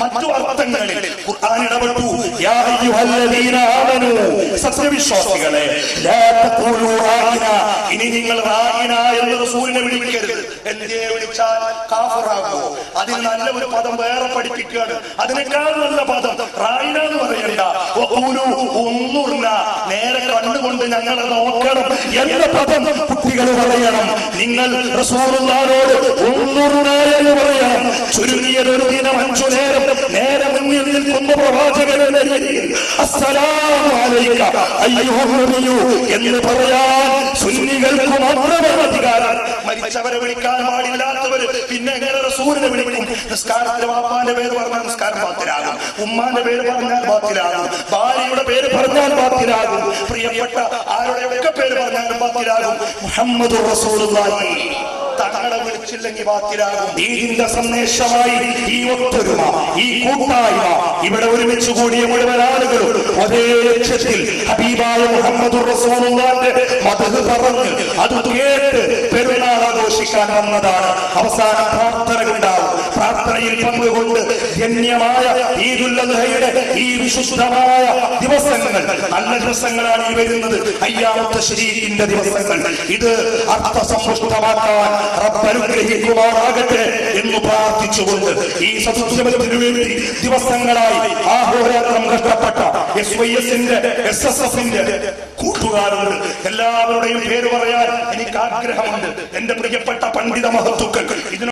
മറ്റു അർത്ഥങ്ങളിൽ ഖുർആൻ ഇടപെട്ടു. യാ അയ്യുഹല്ലദീന ആമനൂ, സത്യവിശ്വാസികളെ, ലാ തഖൂലൂ റാഇന, ഇനി നിങ്ങൾ റാഇന എന്ന് റസൂലിനെ വിളിക്കരുത്. എന്തേ വിളിച്ചാൽ കാഫിറാകുമോ? അതിന് നല്ല ഒരു പദം വേറെ പഠിപ്പിക്കുകയാണ്. അതിനേക്കാൾ നല്ല പദം റാഇന എന്ന് പറയണ്ട. വഖൂലൂ ഉൻദുർന, നേരെ കണ്ടുകൊണ്ട് ഞങ്ങളെ നോക്കണം എന്ന പദം കുട്ടികൾ പറയണം. നിങ്ങൾ റസൂലുള്ളാഹിനോട് ഉൻദുർന എന്ന് പറയണം. ചുരുങ്ങിയതൊരു ദിനം 5 നേരം നേരെ മുന്നിൽ നിൽക്കുന്ന പ്രവാചകനെ അസ്സലാമു അലൈക അയ്യുഹൻ നബിയു എന്ന് പറയാൻ സുന്നികൾക്ക് മാത്രമേ അധികാരം. മരിച്ചവരെ വിളിക്കാൻ പാടില്ലാത്തവര് പിന്നെ എങ്ങനെ റസൂലിനെ വിളിക്കും? നിസ്കാരത്തിന് വാപ്പാന്റെ പേര് പറഞ്ഞാൽ നിസ്കാരം ബാത്തിലാകും, ഉമ്മാന്റെ പേര് പറഞ്ഞാൽ ബാത്തിലാകും, ഭാര്യയുടെ പേര് പറഞ്ഞാൽ ബാത്തിലാകും, പ്രിയപ്പെട്ട ആരുടെയൊക്കെ പേര് പറഞ്ഞാലും ബാത്തിലാകും. മുഹമ്മദുർ റസൂലുള്ളാഹി തങ്ങളെ വിളിച്ചില്ലെങ്കിൽ ബാത്തിലാകും. ദീനിന്റെ സന്ദേശമായി ഈ ഒത്തൊരുമ, ഈ കൂട്ടായ്മ, ഇവിടെ ഒരുമിച്ച് കൂടിയ മുഴുവൻ ആളുകളും ഒരേ ലക്ഷ്യത്തിൽ ഹബീബായ മുഹമ്മദുർ റസൂലുള്ളാഹിന്റെ മദ്ഹ് പറഞ്ഞ് അത് കേട്ട് പെരുന്നാൾ ആഘോഷിക്കാൻ വന്നതാണ്. അവസാന പ്രാർത്ഥനകളുണ്ടാവും. പ്രാർത്ഥനയിൽ പങ്കുകൊണ്ട് ധന്യമായ ഈദുൽ അദ്ഹയുടെ ഈ വിശുദ്ധമായ ദിവസങ്ങൾ, നല്ല ദിവസങ്ങളാണ് ഈ വരുന്നത്. അയ്യാമത്തെ ശരീരത്തിന്റെ ദിവസങ്ങൾ. ഇത് അർത്ഥസമ്പുഷ്ടമാക്കാൻ റബ്ബ് അനുഗ്രഹിക്കുമാറാകട്ടെ എന്ന് പ്രാർത്ഥിച്ചുകൊണ്ട് ഈ സത്യമത്തിന് വേണ്ടി ദിവസങ്ങളായി ആഹോരാത്രം കഷ്ടപ്പെട്ട SYSന്റെ SSFന്റെ കൂട്ടുകാരുണ്ട്. എല്ലാവരുടെയും പേര് പറയാൻ എനിക്ക് ആഗ്രഹമുണ്ട്. എന്റെ പ്രിയപ്പെട്ട പണ്ഡിത മഹത്തുക്കൾ.